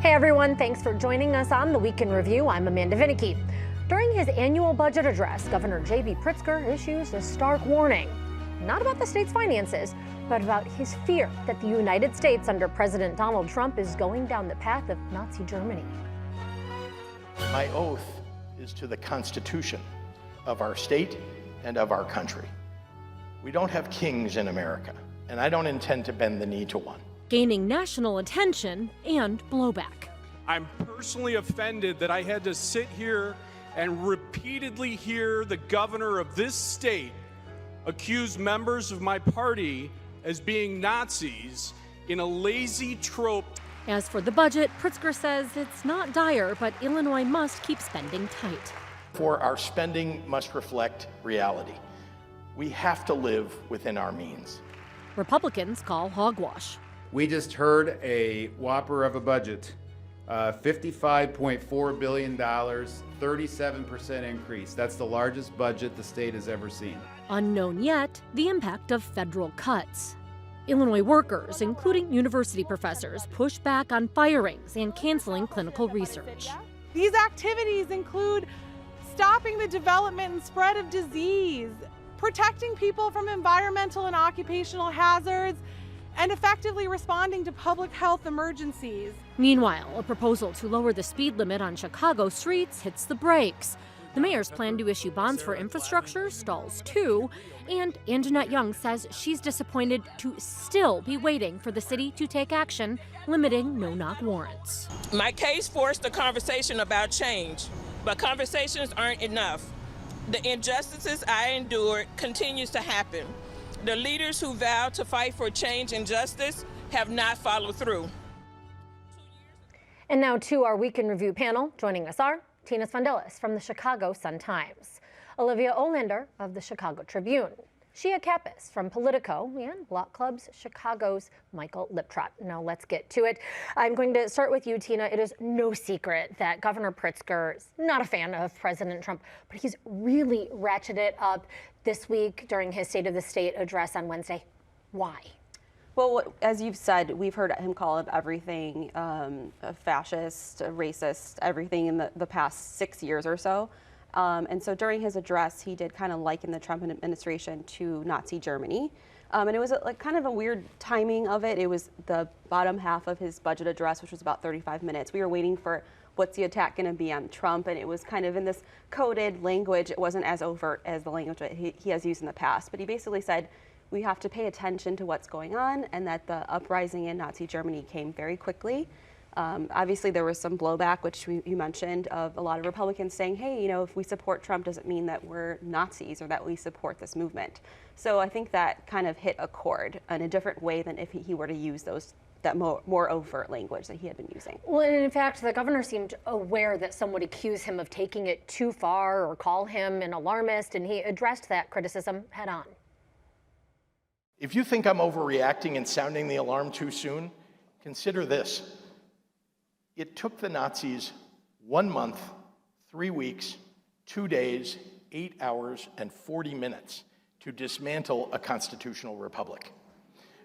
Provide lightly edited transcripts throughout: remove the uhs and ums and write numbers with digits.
Hey everyone, thanks for joining us on the Week in Review. I'm Amanda Vinicky. During his annual budget address, Governor J.B. Pritzker issues a stark warning, not about the state's finances, but about his fear that the United States under President Donald Trump is going down the path of Nazi Germany. My oath is to the Constitution of our state and of our country. We don't have kings in America, and I don't intend to bend the knee to one. Gaining national attention and blowback. I'm personally offended that I had to sit here and repeatedly hear the governor of this state accuse members of my party as being Nazis in a lazy trope. As for the budget, Pritzker says it's not dire, but Illinois must keep spending tight. For our spending must reflect reality. We have to live within our means. Republicans call hogwash. We just heard a whopper of a budget, $55.4 billion, 37% increase. That's the largest budget the state has ever seen. Unknown yet, the impact of federal cuts. Illinois workers, including university professors, push back on firings and canceling clinical research. These activities include stopping the development and spread of disease, protecting people from environmental and occupational hazards, and effectively responding to public health emergencies. Meanwhile, a proposal to lower the speed limit on Chicago streets hits the brakes. The mayor's plan to issue bonds for infrastructure stalls too, and Anjanette Young says she's disappointed to still be waiting for the city to take action, limiting no-knock warrants. My case forced a conversation about change, but conversations aren't enough. The injustices I endured continues to happen. The leaders who vowed to fight for change and justice have not followed through. And now to our Week in Review panel. Joining us are Tina Svandelis from the Chicago Sun-Times, Olivia Olander of the Chicago Tribune, Shia Kappas from Politico, and Block Club's Chicago's Michael Liptrot. Now let's get to it. I'm going to start with you, Tina. It is no secret that Governor Pritzker is not a fan of President Trump, but he's really ratcheted it up this week during his State of the State address on Wednesday. Why? Well, as you've said, we've heard him call up everything a fascist, a racist, everything in the past 6 years or so. And so during his address, he did kind of liken the Trump administration to Nazi Germany. And it was like kind of a weird timing of it. It was the bottom half of his budget address, which was about 35 minutes. We were waiting for what's the attack going to be on Trump, and it was kind of in this coded language. It wasn't as overt as the language that he has used in the past. But he basically said, we have to pay attention to what's going on, and that the uprising in Nazi Germany came very quickly. Obviously, there was some blowback, which you mentioned, of a lot of Republicans saying, hey, you know, if we support Trump, doesn't mean that we're Nazis or that we support this movement. So I think that kind of hit a chord in a different way than if he were to use that more overt language that he had been using. Well, and in fact, the governor seemed aware that some would accuse him of taking it too far or call him an alarmist, and he addressed that criticism head on. If you think I'm overreacting and sounding the alarm too soon, consider this. It took the Nazis 1 month, 3 weeks, 2 days, 8 hours, and 40 minutes to dismantle a constitutional republic.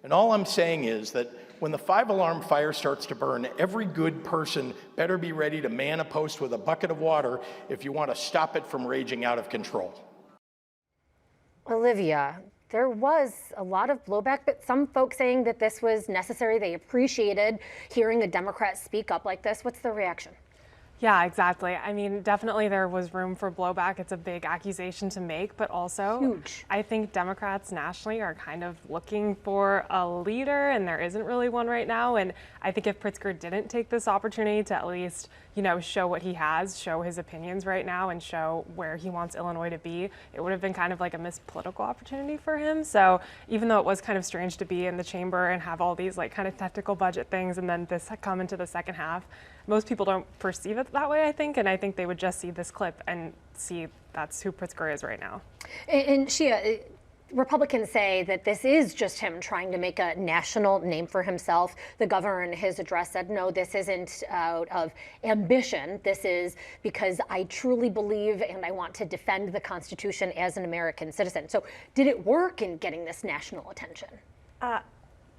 And all I'm saying is that when the 5-alarm fire starts to burn, every good person better be ready to man a post with a bucket of water if you want to stop it from raging out of control. Olivia, there was a lot of blowback, but some folks saying that this was necessary. They appreciated hearing a Democrat speak up like this. What's the reaction? Yeah, exactly. I mean, definitely there was room for blowback. It's a big accusation to make, but also huge. I think Democrats nationally are kind of looking for a leader, and there isn't really one right now. And I think if Pritzker didn't take this opportunity to at least, you know, show what he has, show his opinions right now, and show where he wants Illinois to be, it would have been kind of like a missed political opportunity for him. So even though it was kind of strange to be in the chamber and have all these like kind of technical budget things, and then this come into the second half, most people don't perceive it that way, I think, and I think they would just see this clip and see that's who Pritzker is right now. And Shia, Republicans say that this is just him trying to make a national name for himself. The governor in his address said, no, this isn't out of ambition. This is because I truly believe and I want to defend the Constitution as an American citizen. So did it work in getting this national attention?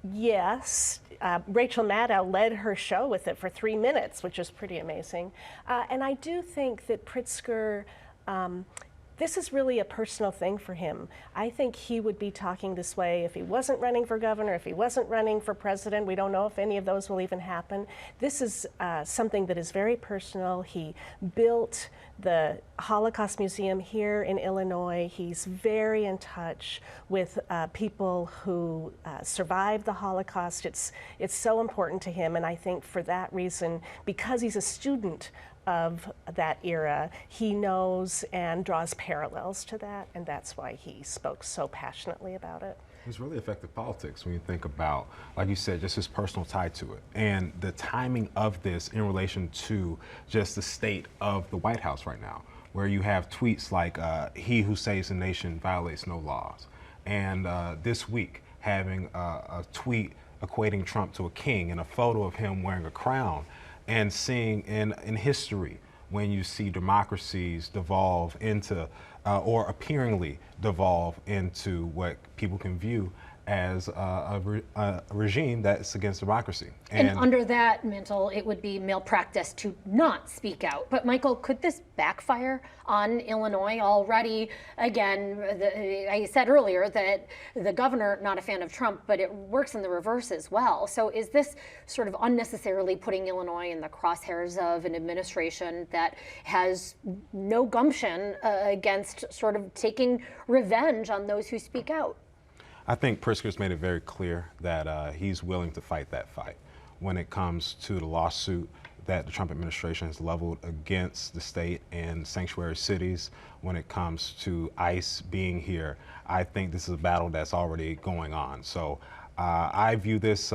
Yes, Rachel Maddow led her show with it for 3 minutes, which is pretty amazing. And I do think that Pritzker, this is really a personal thing for him. I think he would be talking this way if he wasn't running for governor, if he wasn't running for president. We don't know if any of those will even happen. This is something that is very personal. He built the Holocaust Museum here in Illinois. He's very in touch with people who survived the Holocaust. It's so important to him, and I think for that reason, because he's a student of that era, he knows and draws parallels to that, and that's why he spoke so passionately about it. It's really effective politics when you think about, like you said, just his personal tie to it. And the timing of this in relation to just the state of the White House right now, where you have tweets like, he who saves the nation violates no laws. And this week, having a tweet equating Trump to a king and a photo of him wearing a crown, and seeing in history when you see democracies devolve into, or appearingly devolve into what people can view as a regime that's against democracy. And under that mantle, it would be malpractice to not speak out. But Michael, could this backfire on Illinois already? Again, I said earlier that the governor, not a fan of Trump, but it works in the reverse as well. So is this sort of unnecessarily putting Illinois in the crosshairs of an administration that has no gumption against sort of taking revenge on those who speak out? I think Pritzker's made it very clear that he's willing to fight that fight when it comes to the lawsuit that the Trump administration has leveled against the state and sanctuary cities. When it comes to ICE being here, I think this is a battle that's already going on. So I view this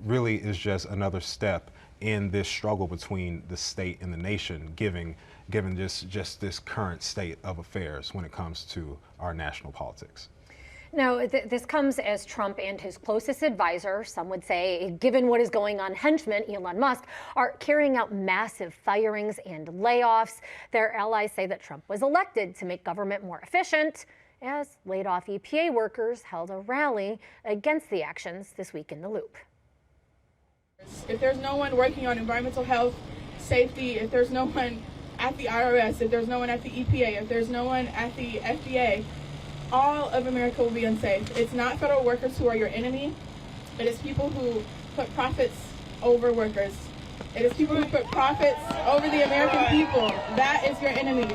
really as just another step in this struggle between the state and the nation, given just this current state of affairs when it comes to our national politics. Now, this comes as Trump and his closest advisor, some would say, given what is going on, henchman Elon Musk, are carrying out massive firings and layoffs. Their allies say that Trump was elected to make government more efficient, as laid off EPA workers held a rally against the actions this week in the Loop. If there's no one working on environmental health, safety, if there's no one at the IRS, if there's no one at the EPA, if there's no one at the FDA, all of America will be unsafe. It's not federal workers who are your enemy. It is people who put profits over workers. It is people who put profits over the American people. That is your enemy.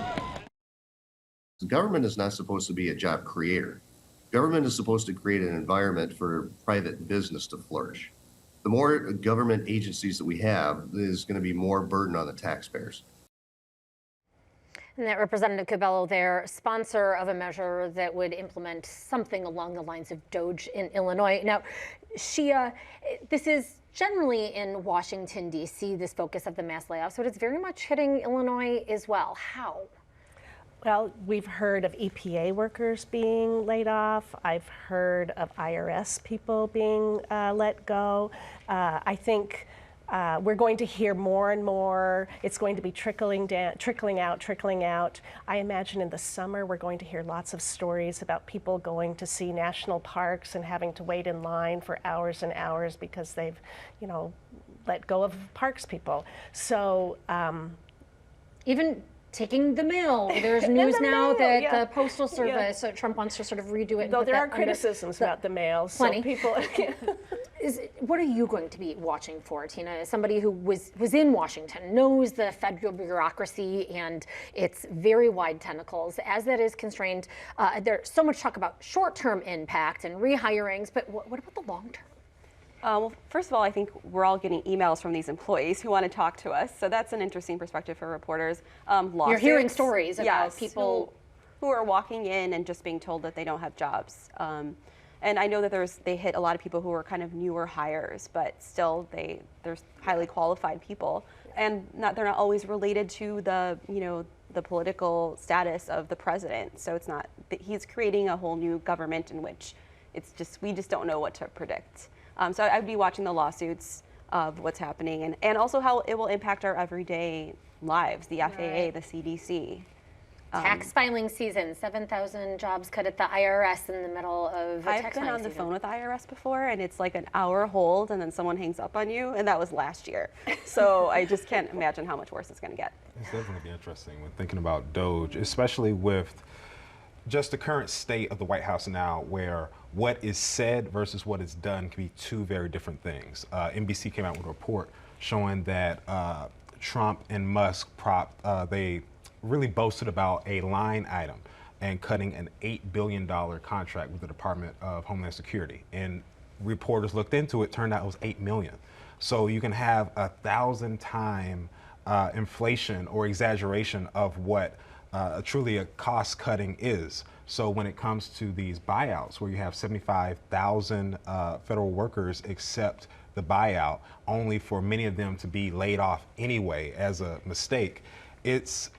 The government is not supposed to be a job creator. Government is supposed to create an environment for private business to flourish. The more government agencies that we have, there's going to be more burden on the taxpayers. And that Representative Cabello there, sponsor of a measure that would implement something along the lines of DOGE in Illinois. Now, Shia, this is generally in Washington, D.C., this focus of the mass layoffs, but it's very much hitting Illinois as well. How? Well, we've heard of EPA workers being laid off. I've heard of IRS people being let go. I think we're going to hear more and more. It's going to be trickling out. I imagine in the summer we're going to hear lots of stories about people going to see national parks and having to wait in line for hours and hours because they've, let go of parks people. So even taking the mail. There's news now that the Postal Service, Trump wants to sort of redo it. Though there are criticisms about the mail, so people. What are you going to be watching for, Tina? As somebody who was in Washington, knows the federal bureaucracy and its very wide tentacles. As that is constrained, there's so much talk about short-term impact and rehirings, but what about the long-term? Well, first of all, I think we're all getting emails from these employees who want to talk to us, so that's an interesting perspective for reporters. You're hearing stories about people who are walking in and just being told that they don't have jobs. And I know that they hit a lot of people who are kind of newer hires, but still there's highly qualified people, and they're not always related to the political status of the president. So it's not that he's creating a whole new government in which we just don't know what to predict. So I'd be watching the lawsuits of what's happening and also how it will impact our everyday lives, the FAA, the CDC. Tax filing season, 7,000 jobs cut at the IRS in the middle of a I've tax been filing on the season. phone with IRS before, and it's like an hour hold, and then someone hangs up on you, and that was last year. So I just can't imagine how much worse it's going to get. It's definitely interesting when thinking about DOGE, especially with just the current state of the White House now, where what is said versus what is done can be two very different things. NBC came out with a report showing that Trump and Musk they really boasted about a line item and cutting an $8 billion contract with the Department of Homeland Security. And reporters looked into it, turned out it was $8 million. So you can have 1,000-time inflation or exaggeration of what truly a cost cutting is. So when it comes to these buyouts, where you have 75,000 federal workers accept the buyout, only for many of them to be laid off anyway as a mistake, it's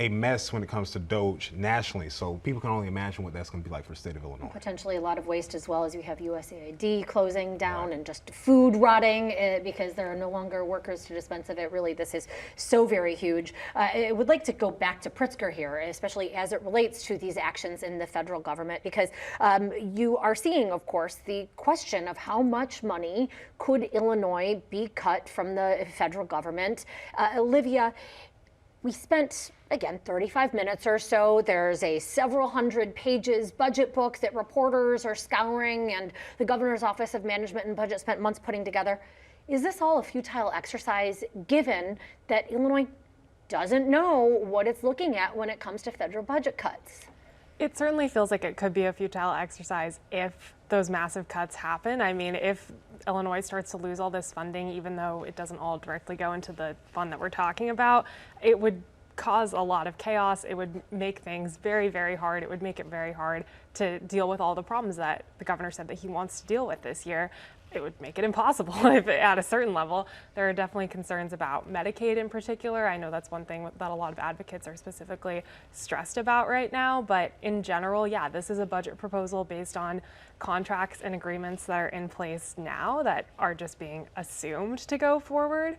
a mess when it comes to DOGE nationally. So people can only imagine what that's going to be like for the state of Illinois. Potentially a lot of waste, as well as you have USAID closing down and just food rotting because there are no longer workers to dispense of it. Really, this is so very huge. I would like to go back to Pritzker here, especially as it relates to these actions in the federal government, because you are seeing, of course, the question of how much money could Illinois be cut from the federal government. Olivia, we spent, again, 35 minutes or so. There's a several hundred pages budget book that reporters are scouring, and the governor's office of management and budget spent months putting together. Is this all a futile exercise, given that Illinois doesn't know what it's looking at when it comes to federal budget cuts? It certainly feels like it could be a futile exercise if those massive cuts happen. I mean, if Illinois starts to lose all this funding, even though it doesn't all directly go into the fund that we're talking about, it would cause a lot of chaos. It would make things very, very hard. It would make it very hard to deal with all the problems that the governor said that he wants to deal with this year. It would make it impossible if at a certain level. There are definitely concerns about Medicaid in particular. I know that's one thing that a lot of advocates are specifically stressed about right now, but in general, yeah, this is a budget proposal based on contracts and agreements that are in place now that are just being assumed to go forward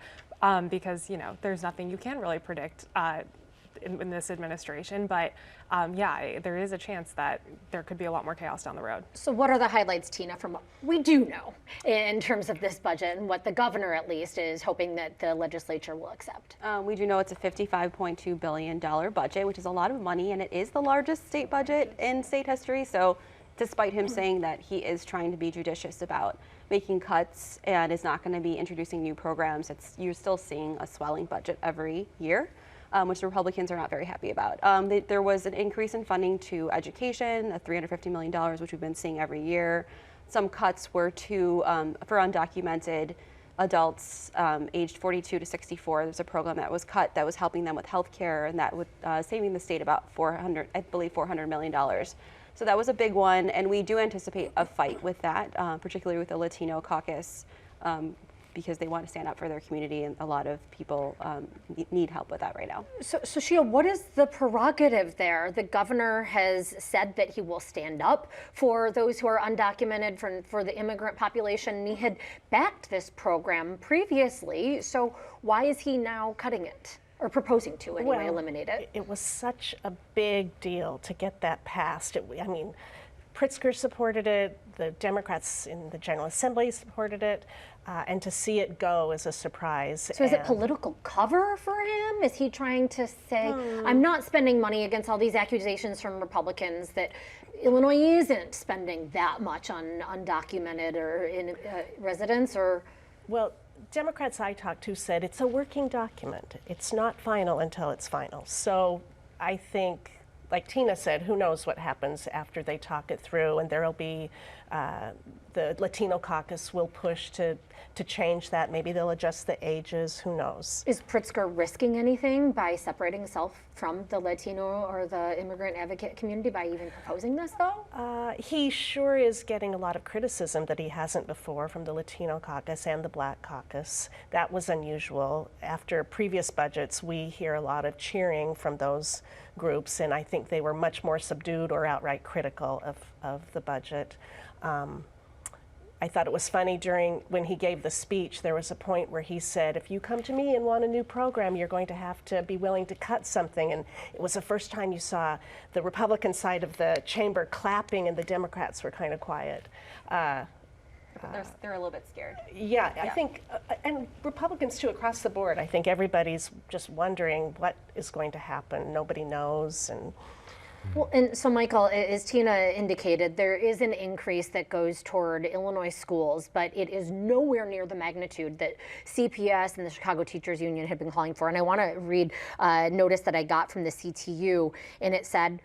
because, you know, there's nothing you can really predict in this administration, but yeah, there is a chance that there could be a lot more chaos down the road. So what are the highlights, Tina, from what we do know in terms of this budget and what the governor at least is hoping that the legislature will accept? We do know it's a $55.2 billion budget, which is a lot of money, and it is the largest state budget in state history. So despite him saying that he is trying to be judicious about making cuts and is not going to be introducing new programs, you're still seeing a swelling budget every year. Which the Republicans are not very happy about. There was an increase in funding to education, $350 million, which we've been seeing every year. Some cuts were for undocumented adults aged 42 to 64. There's a program that was cut that was helping them with health care, and that was saving the state about $400 million. So that was a big one, and we do anticipate a fight with that, particularly with the Latino caucus, because they want to stand up for their community, and a lot of people need help with that right now. So Shia, what is the prerogative there? The governor has said that he will stand up for those who are undocumented, for the immigrant population, and he had backed this program previously. So why is he now cutting it, or proposing to anyway, eliminate it? It was such a big deal to get that passed. I mean, Pritzker supported it, the Democrats in the General Assembly supported it, and to see it go is a surprise. So is it political cover for him? Is he trying to say, I'm not spending money against all these accusations from Republicans that Illinois isn't spending that much on undocumented or residents? Or well, Democrats I talked to said it's a working document. It's not final until it's final. So I think, like Tina said, who knows what happens after they talk it through, and there'll be the Latino caucus will push to change that. Maybe they'll adjust the ages, who knows. Is Pritzker risking anything by separating himself from the Latino or the immigrant advocate community by even proposing this, though? He sure is getting a lot of criticism that he hasn't before from the Latino caucus and the Black caucus. That was unusual. After previous budgets, we hear a lot of cheering from those groups, and I think they were much more subdued or outright critical of the budget. I thought it was funny when he gave the speech, there was a point where he said, if you come to me and want a new program, you're going to have to be willing to cut something. And it was the first time you saw the Republican side of the chamber clapping and the Democrats were kind of quiet. They're a little bit scared. Yeah, I think, and Republicans too, across the board, I think everybody's just wondering what is going to happen. Nobody knows. And well, and so Michael, as Tina indicated, there is an increase that goes toward Illinois schools, but it is nowhere near the magnitude that CPS and the Chicago Teachers Union had been calling for. And I want to read a notice that I got from the CTU, and it said,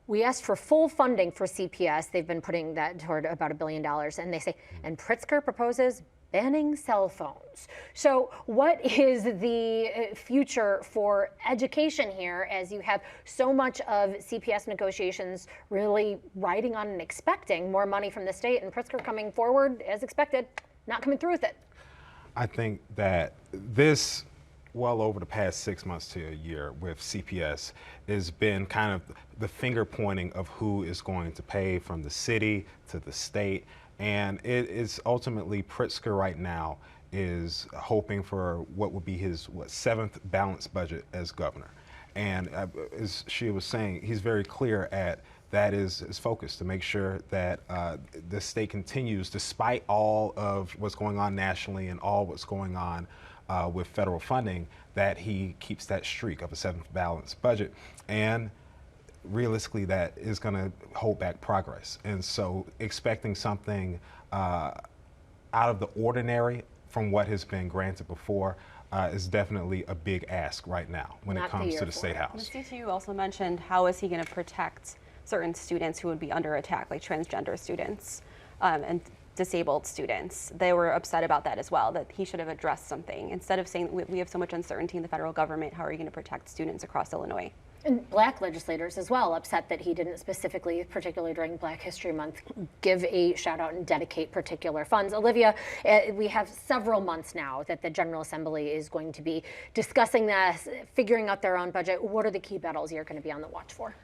we asked for full funding for CPS. They've been putting that toward about $1 billion. And they say, and Pritzker proposes banning cell phones. So what is the future for education here as you have so much of CPS negotiations really riding on and expecting more money from the state, and Pritzker coming forward as expected, not coming through with it? I think that this, well over the past 6 months to a year with CPS, has been kind of the finger pointing of who is going to pay, from the city to the state. And it is ultimately Pritzker right now is hoping for what would be his seventh balanced budget as governor. And as she was saying, he's very clear at that is his focus, to make sure that the state continues, despite all of what's going on nationally and all what's going on with federal funding, that he keeps that streak of a seventh balanced budget. And realistically, that is going to hold back progress. And so expecting something out of the ordinary from what has been granted before is definitely a big ask right now when it comes to the State House. The CTU also mentioned, how is he going to protect certain students who would be under attack, like transgender students and disabled students? They were upset about that as well, that he should have addressed something. Instead of saying we have so much uncertainty in the federal government, how are you going to protect students across Illinois? And Black legislators as well, upset that he didn't specifically, particularly during Black History Month, give a shout out and dedicate particular funds. Olivia, we have several months now that the General Assembly is going to be discussing this, figuring out their own budget. What are the key battles you're going to be on the watch for?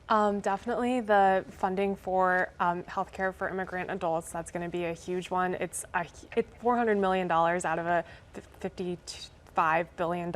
Definitely the funding for healthcare for immigrant adults. That's going to be a huge one. It's $400 million out of a $55 billion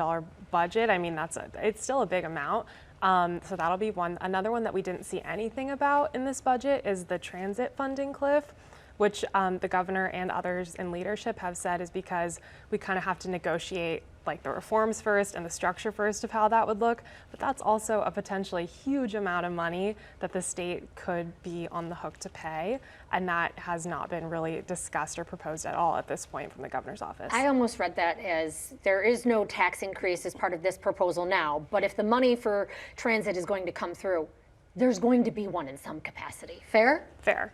budget. I mean, it's still a big amount. So that'll be one. Another one that we didn't see anything about in this budget is the transit funding cliff, which the governor and others in leadership have said is because we kind of have to negotiate like the reforms first and the structure first of how that would look. But that's also a potentially huge amount of money that the state could be on the hook to pay. And that has not been really discussed or proposed at all at this point from the governor's office. I almost read that as there is no tax increase as part of this proposal now, but if the money for transit is going to come through, there's going to be one in some capacity. Fair? Fair.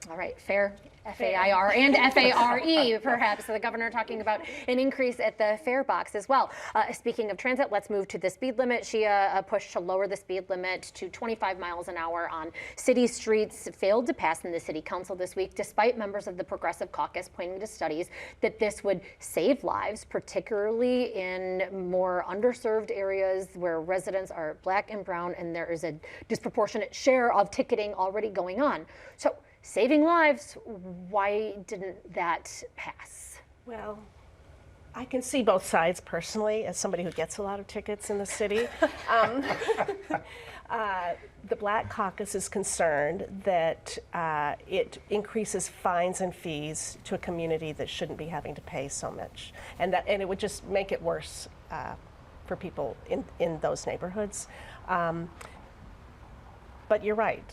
All right, fair. F-A-I-R and F-A-R-E, perhaps. So the governor talking about an increase at the fare box as well. Speaking of transit, let's move to the speed limit. She pushed to lower the speed limit to 25 miles an hour on city streets, failed to pass in the city council this week, despite members of the Progressive Caucus pointing to studies that this would save lives, particularly in more underserved areas where residents are Black and brown, and there is a disproportionate share of ticketing already going on. So, saving lives, why didn't that pass? Well, I can see both sides personally, as somebody who gets a lot of tickets in the city. The Black Caucus is concerned that it increases fines and fees to a community that shouldn't be having to pay so much, and it would just make it worse for people in those neighborhoods. But you're right.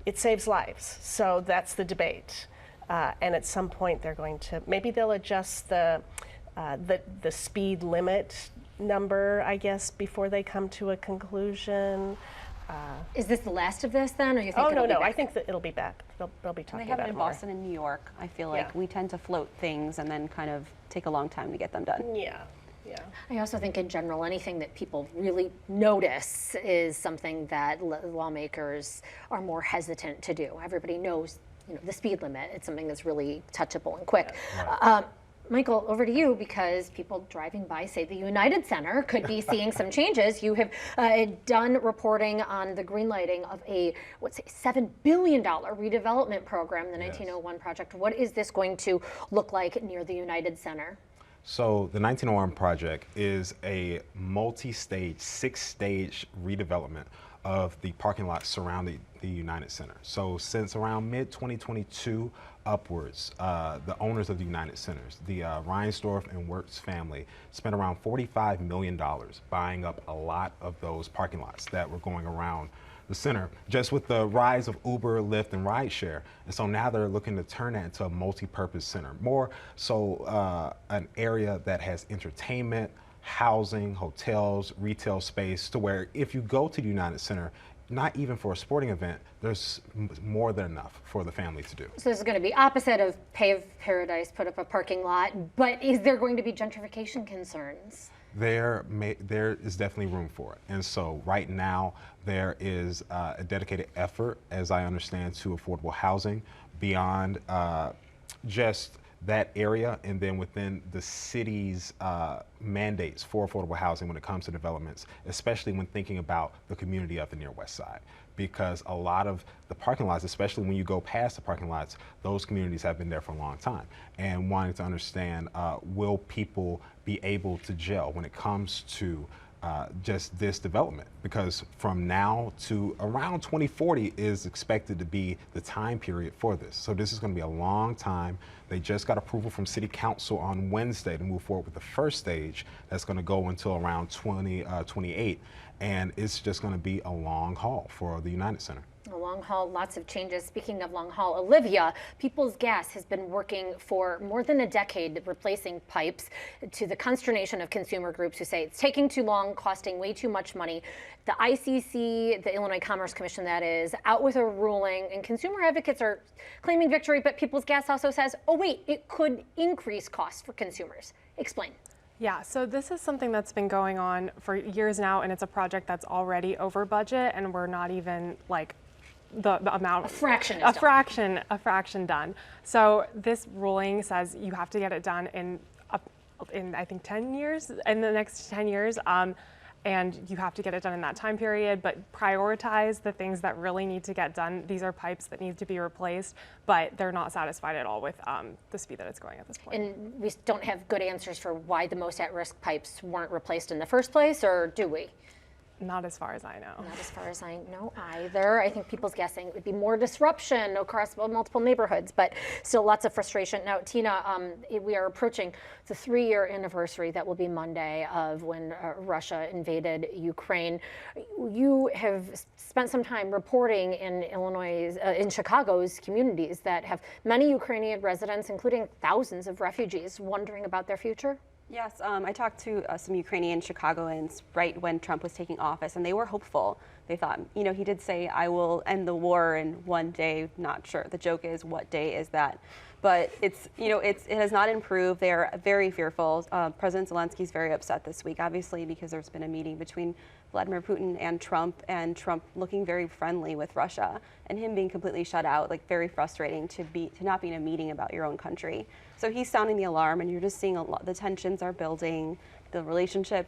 It saves lives, so that's the debate. And at some point, they're going to they'll adjust the speed limit number, I guess, before they come to a conclusion. Is this the last of this then, or you think? Oh no, I think that it'll be back. They'll be talking about it more. They have it in Boston and New York. I feel like we tend to float things and then kind of take a long time to get them done. Yeah. Yeah. I also think in general, anything that people really notice is something that lawmakers are more hesitant to do. Everybody knows, the speed limit. It's something that's really touchable and quick. Right. Michael, over to you, because people driving by say the United Center could be seeing some changes. You have done reporting on the greenlighting of a, $7 billion redevelopment program, the 1901 project. What is this going to look like near the United Center? So the 1901 project is a multi-stage, 6-stage redevelopment of the parking lot surrounding the United Center. So since around mid-2022 upwards, the owners of the United Centers, the Reinsdorf and Wirtz family, spent around $45 million buying up a lot of those parking lots that were going around the center, just with the rise of Uber, Lyft, and rideshare. And so now they're looking to turn that into a multi-purpose center, more so an area that has entertainment, housing, hotels, retail space, to where if you go to the United Center, not even for a sporting event, there's more than enough for the family to do. So this is going to be opposite of pave paradise, put up a parking lot, but is there going to be gentrification concerns? There is definitely room for it. And so right now there is a dedicated effort, as I understand, to affordable housing beyond just that area, and then within the city's mandates for affordable housing when it comes to developments, especially when thinking about the community of the Near West Side. Because a lot of the parking lots, especially when you go past the parking lots, those communities have been there for a long time. And wanting to understand, will people be able to gel when it comes to just this development? Because from now to around 2040 is expected to be the time period for this. So this is going to be a long time. They just got approval from City Council on Wednesday to move forward with the first stage. That's going to go until around 2028. And it's just going to be a long haul for the United Center. A long haul, lots of changes. Speaking of long haul, Olivia, People's Gas has been working for more than a decade replacing pipes, to the consternation of consumer groups who say it's taking too long, costing way too much money. The ICC, the Illinois Commerce Commission, that is, out with a ruling, and consumer advocates are claiming victory, but People's Gas also says, oh wait, it could increase costs for consumers. Explain. Yeah, so this is something that's been going on for years now, and it's a project that's already over budget, and we're not even like the amount, a fraction done. So this ruling says you have to get it done in I think 10 years, in the next 10 years, and you have to get it done in that time period, but prioritize the things that really need to get done. These are pipes that need to be replaced, but they're not satisfied at all with the speed that it's going at this point. And we don't have good answers for why the most at-risk pipes weren't replaced in the first place, or do we? Not as far as I know. Not as far as I know either. I think People's Guessing it would be more disruption across multiple neighborhoods, but still lots of frustration. Now, Tina, we are approaching the 3-year anniversary that will be Monday of when Russia invaded Ukraine. You have spent some time reporting in Illinois, in Chicago's communities that have many Ukrainian residents, including thousands of refugees, wondering about their future. Yes, I talked to some Ukrainian Chicagoans right when Trump was taking office, and they were hopeful. They thought, you know, he did say, I will end the war in one day. Not sure. The joke is, what day is that? But it's, you know, it has not improved. They are very fearful. President Zelensky's very upset this week, obviously, because there's been a meeting between Vladimir Putin and Trump looking very friendly with Russia, and him being completely shut out, like very frustrating to not be in a meeting about your own country. So he's sounding the alarm, and you're just seeing the tensions are building. The relationship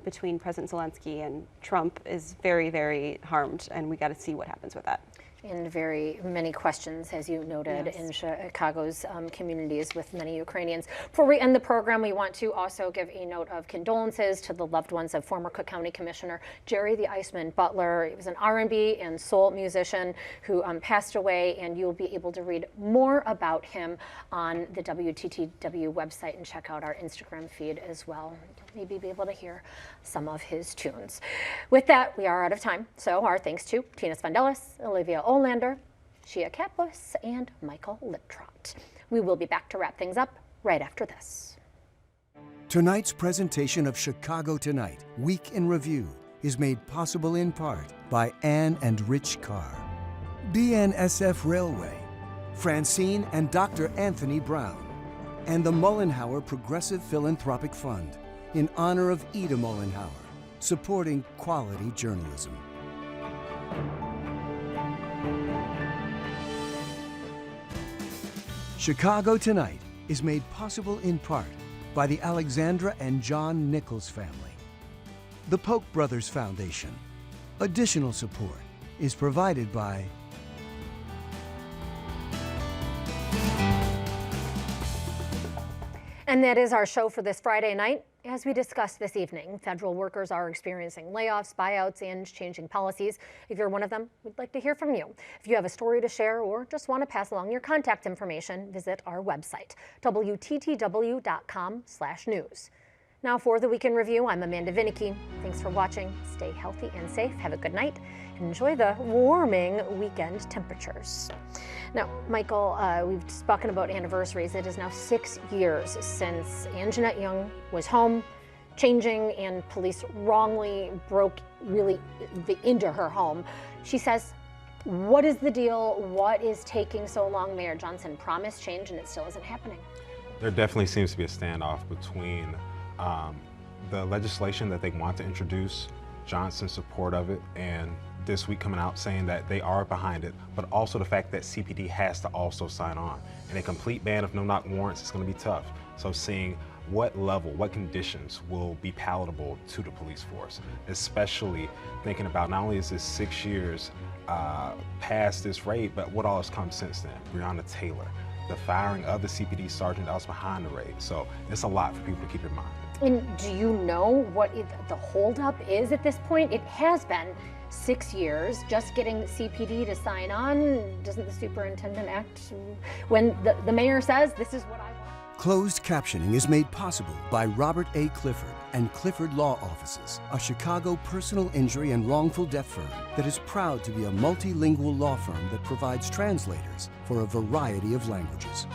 between President Zelensky and Trump is very, very harmed, and we got to see what happens with that. And very many questions, as you noted, yes, in Chicago's communities with many Ukrainians. Before we end the program, we want to also give a note of condolences to the loved ones of former Cook County Commissioner Jerry the Iceman Butler. He was an R&B and soul musician who passed away, and you'll be able to read more about him on the WTTW website and check out our Instagram feed as well. You'll maybe be able to hear some of his tunes. With that, we are out of time. So our thanks to Tina Svandelis, Olivia Olander, Shia Kapos, and Michael Liptrot. We will be back to wrap things up right after this. Tonight's presentation of Chicago Tonight, Week in Review, is made possible in part by Ann and Rich Carr, BNSF Railway, Francine and Dr. Anthony Brown, and the Mullenhour Progressive Philanthropic Fund in honor of Ida Mullenhour, supporting quality journalism. Chicago Tonight is made possible in part by the Alexandra and John Nichols family. The Polk Brothers Foundation. Additional support is provided by And that is our show for this Friday night. As we discussed this evening, federal workers are experiencing layoffs, buyouts, and changing policies. If you're one of them, we'd like to hear from you. If you have a story to share or just want to pass along your contact information, visit our website, WTTW.com/news. Now for the Week in Review, I'm Amanda Vinicky. Thanks for watching. Stay healthy and safe. Have a good night. Enjoy the warming weekend temperatures. Now, Michael, we've spoken about anniversaries. It is now 6 years since Anjanette Young was home, changing, and police wrongly broke really into her home. She says, what is the deal? What is taking so long? Mayor Johnson promised change, and it still isn't happening. There definitely seems to be a standoff between the legislation that they want to introduce, Johnson's support of it, and this week coming out saying that they are behind it, but also the fact that CPD has to also sign on. And a complete ban of no-knock warrants is going to be tough. So seeing what level, what conditions will be palatable to the police force, especially thinking about not only is this 6 years past this raid, but what all has come since then. Breonna Taylor, the firing of the CPD sergeant that was behind the raid. So it's a lot for people to keep in mind. And do you know what the holdup is at this point? It has been 6 years, just getting the CPD to sign on. Doesn't the superintendent act when the mayor says, this is what I want? Closed captioning is made possible by Robert A. Clifford and Clifford Law Offices, a Chicago personal injury and wrongful death firm that is proud to be a multilingual law firm that provides translators for a variety of languages.